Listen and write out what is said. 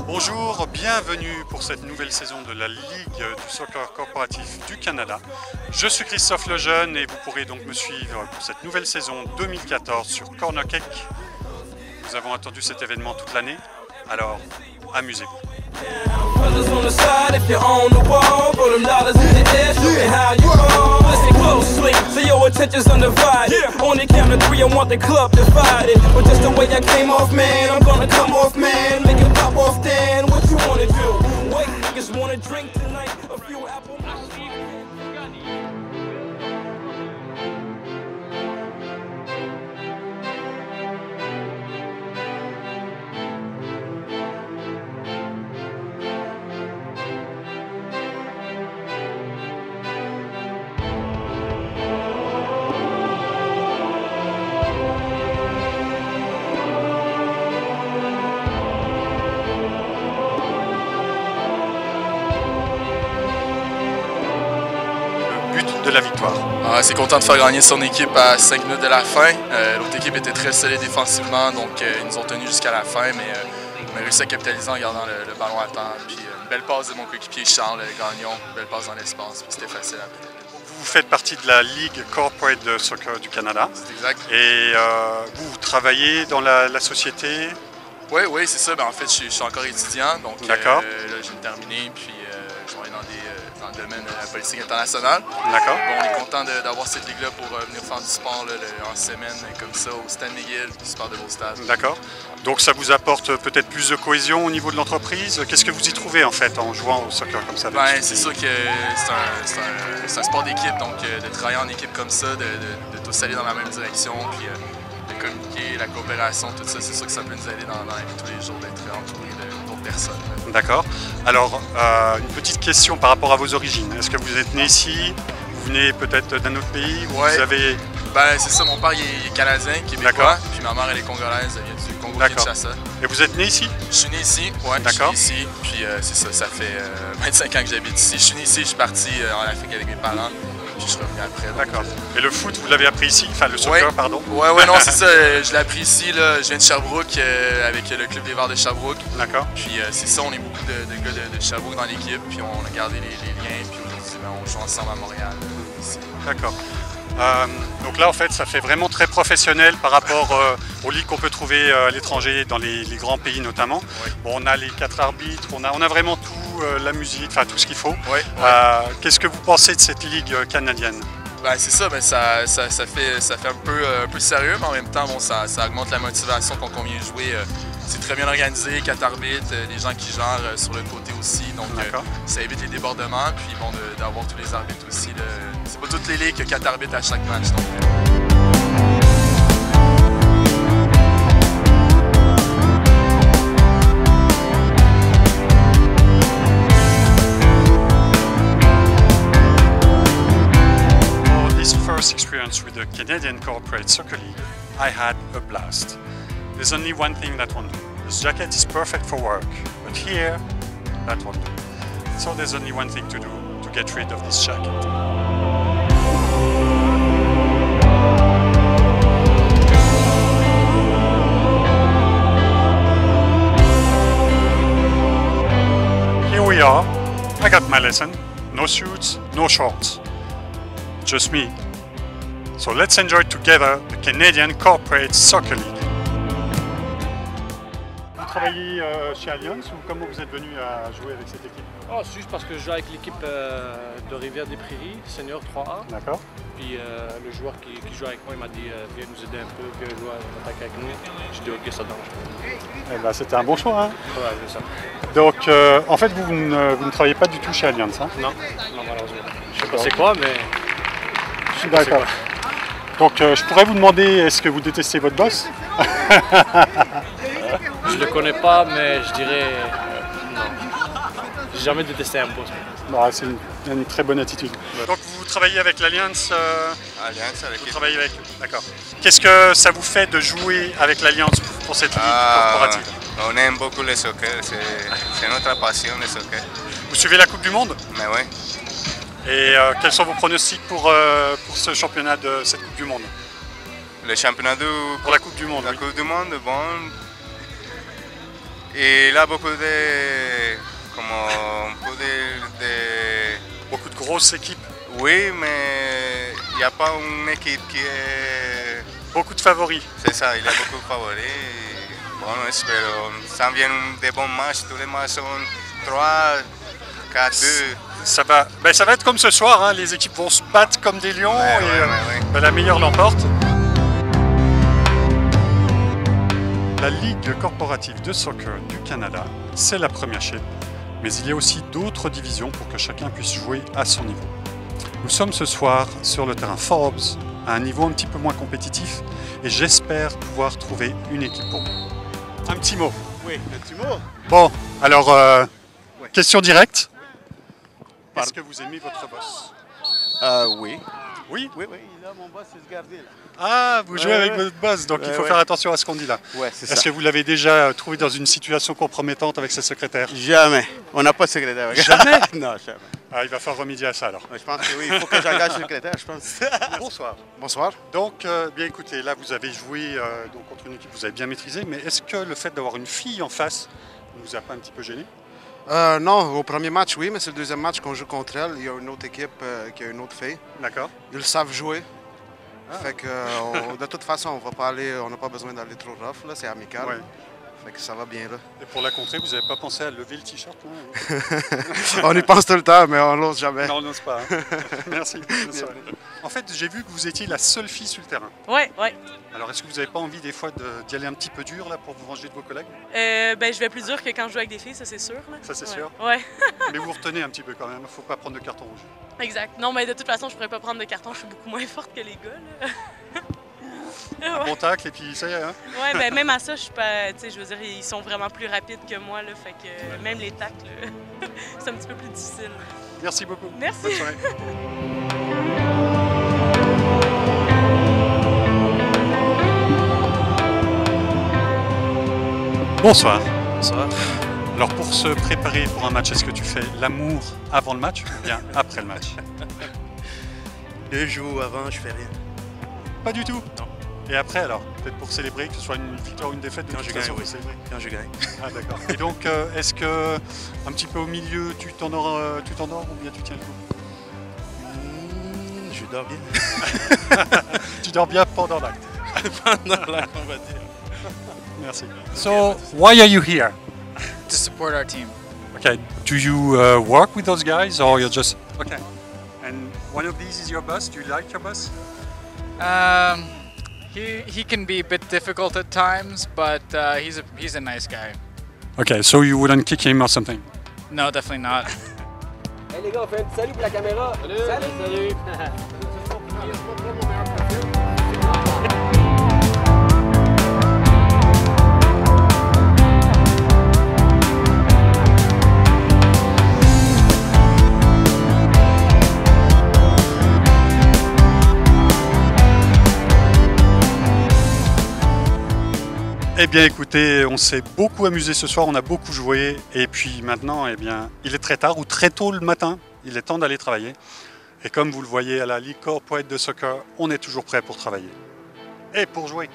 Bonjour, bienvenue pour cette nouvelle saison de la Ligue du Soccer Corporatif du Canada. Je suis Christophe Lejeune et vous pourrez donc me suivre pour cette nouvelle saison 2014 sur Corner Cake. Nous avons attendu cet événement toute l'année, alors amusez-vous. De la victoire. C'est content de faire gagner son équipe à 5 minutes de la fin. L'autre équipe était très solide défensivement, donc ils nous ont tenus jusqu'à la fin, mais on a réussi à capitaliser en gardant le ballon à temps. Puis une belle passe de mon coéquipier Charles Gagnon, une belle passe dans l'espace, puis c'était facile après. Vous faites partie de la Ligue Corporate Soccer du Canada. C'est exact. Et vous travaillez dans la société? Oui, c'est ça. En fait, je suis encore étudiant, donc là, j'ai terminé, puis je travaille dans le domaine de la politique internationale. D'accord. Bon, on est content d'avoir cette ligue-là pour venir faire du sport en semaine comme ça au Stade McGill, super de beau stade. D'accord. Donc ça vous apporte peut-être plus de cohésion au niveau de l'entreprise. Qu'est-ce que vous y trouvez en fait en jouant au soccer comme ça? C'est sûr que c'est un sport d'équipe, donc de travailler en équipe comme ça, de tous aller dans la même direction, puis de communiquer, la coopération, tout ça, c'est sûr que ça peut nous aider dans la vie tous les jours d'être entouré d'autres personnes. D'accord. Alors, une petite question par rapport à vos origines. Est-ce que vous êtes né ici? Vous venez peut-être d'un autre pays? Vous avez... c'est ça, mon père il est canadien, québécois, puis ma mère elle est congolaise, elle vient du Congo-Kinshasa. Et vous êtes né ici? Je suis né ici, oui, je suis né ici, puis c'est ça, ça fait 25 ans que j'habite ici. Je suis né ici, je suis parti en Afrique avec mes parents. Puis je suis revenu après. D'accord. Et le foot, vous l'avez appris ici? Enfin, le soccer, pardon? Ouais, non, c'est ça. Je l'ai appris ici. Là. Je viens de Sherbrooke avec le club des Verts de Sherbrooke. D'accord. Puis c'est ça, on est beaucoup de gars de Sherbrooke dans l'équipe. Puis on a gardé les liens. Puis aujourd'hui, on joue ensemble à Montréal. D'accord. Donc là, en fait, ça fait vraiment très professionnel par rapport aux ligues qu'on peut trouver à l'étranger, dans les grands pays notamment. Oui. Bon, on a les 4 arbitres, on a vraiment tout, la musique, enfin tout ce qu'il faut. Oui. Qu'est-ce que vous pensez de cette ligue canadienne? C'est ça, ça fait un peu sérieux, mais en même temps, bon, ça augmente la motivation quand on vient jouer. C'est très bien organisé, 4 arbitres, des gens qui gèrent sur le côté aussi, donc ça évite les débordements, puis bon, d'avoir tous les arbitres aussi. C'est pas toutes les ligues que 4 arbitres à chaque match. Donc, experience with the Canadian Corporate Soccer League, I had a blast. There's only one thing that won't do. This jacket is perfect for work, but here, that won't do. So there's only one thing to do to get rid of this jacket. Here we are. I got my lesson. No suits, no shorts. Just me. So let's enjoy together the Canadian Corporate Soccer League. Vous travaillez chez Alliance ou comment vous êtes venu à jouer avec cette équipe? C'est juste parce que je joue avec l'équipe de Rivière-des-Prairies, Senior 3A. D'accord. Puis le joueur qui joue avec moi, il m'a dit viens nous aider un peu, viens jouer en attaque avec nous. J'ai dit ok, ça donne. C'était un bon choix. Hein? Ouais, c'est ça. Donc en fait vous ne travaillez pas du tout chez Alliance, hein? Non, malheureusement. Je sais pas c'est quoi, mais... D'accord. Donc je pourrais vous demander, est-ce que vous détestez votre boss? Je le connais pas, mais je dirais non. J'ai jamais détesté un boss. C'est une très bonne attitude. Donc vous travaillez avec l'Alliance? Alliance, avec vous travaillez avec eux, d'accord. Qu'est-ce que ça vous fait de jouer avec l'Alliance pour cette ligue corporative? On aime beaucoup le soccer, c'est notre passion le soccer. Vous suivez la Coupe du Monde? Mais oui. Et quels sont vos pronostics pour ce championnat de cette Coupe du Monde? Le championnat Pour la Coupe du Monde, la oui. Coupe du Monde, bon. Et là, beaucoup de... Beaucoup de grosses équipes. Oui, mais il n'y a pas une équipe qui est... Beaucoup de favoris. C'est ça, il y a beaucoup de favoris. Bon, espérons. Ça vient des bons matchs. Tous les matchs sont 3, 4, 2. Ça va être comme ce soir, hein. Les équipes vont se battre comme des lions et la meilleure l'emporte. La Ligue corporative de soccer du Canada, c'est la Premiership, mais il y a aussi d'autres divisions pour que chacun puisse jouer à son niveau. Nous sommes ce soir sur le terrain Forbes, à un niveau un petit peu moins compétitif, et j'espère pouvoir trouver une équipe pour vous. Un petit mot. Oui, un petit mot. Bon, alors, question directe. Est-ce que vous aimez votre boss? Oui. Oui? Oui, oui, là, mon boss, c'est ce gardien. Là. Ah, vous jouez avec votre boss, donc il faut faire attention à ce qu'on dit là. Ouais, c'est ça. Est-ce que vous l'avez déjà trouvé dans une situation compromettante avec sa secrétaire? Jamais. On n'a pas de secrétaire. Jamais? Non, jamais. Ah, il va falloir remédier à ça alors. Je pense que oui, il faut que j'engage le secrétaire, je pense. Bonsoir. Bonsoir. Donc, bien écoutez, là vous avez joué donc, contre une équipe que vous avez bien maîtrisée, mais est-ce que le fait d'avoir une fille en face ne vous a pas un petit peu gêné? Non, au premier match, oui, mais c'est le deuxième match qu'on joue contre elle. Il y a une autre équipe qui a une autre fille. D'accord. Ils savent jouer. Fait que, de toute façon, on va pas aller, on n'a pas besoin d'aller trop rough, là, c'est amical. Ouais. Fait que ça va bien là. Et pour la contrer, vous n'avez pas pensé à lever le t-shirt là? On y pense tout le temps, mais on l'ose jamais. Non, on n'ose pas. Hein. Merci. En fait, j'ai vu que vous étiez la seule fille sur le terrain. Ouais, ouais. Alors, est-ce que vous n'avez pas envie des fois d'y aller un petit peu dur là pour vous venger de vos collègues? Ben, je vais plus dur que quand je joue avec des filles, ça c'est sûr. Là. Ça c'est Ouais. sûr. Ouais, Mais vous retenez un petit peu quand même. Il ne faut pas prendre de carton rouge. exact. Non, mais de toute façon, je pourrais pas prendre de carton, je suis beaucoup moins forte que les gars. Là. Ouais. Bon tacle et puis ça y est. Hein? Ouais, ben même à ça, je suis pas. Tu sais, je veux dire, ils sont vraiment plus rapides que moi, là. Fait que même les tacles, c'est un petit peu plus difficile. Merci beaucoup. Merci. Bonne soirée. Bonsoir. Bonsoir. Alors pour se préparer pour un match, est-ce que tu fais l'amour avant le match ou bien après le match? 2 jours avant, je fais rien. Pas du tout. Non. Et après alors? Peut-être pour célébrer, que ce soit une victoire ou une défaite, de Quand toute je façon, gagne, faut oui. célébrer. Quand je gagne. Ah d'accord. Et donc est-ce que un petit peu au milieu tu t'endors ou bien tu tiens le coup? Je dors bien. Tu dors bien pendant l'acte. Pendant la, on va dire. Merci. So why are you here? To support our team. Okay. Do you work with those guys or you're just okay? And one of these is your boss. Do you like your boss? He can be a bit difficult at times, but he's a nice guy. Okay. So you wouldn't kick him or something? No, definitely not. Hey les gars, on fait un petit salut pour la caméra. Salut! Eh bien écoutez, on s'est beaucoup amusé ce soir, on a beaucoup joué et puis maintenant eh bien, il est très tard ou très tôt le matin, il est temps d'aller travailler. Et comme vous le voyez à la Ligue corporate de soccer, on est toujours prêt pour travailler et pour jouer.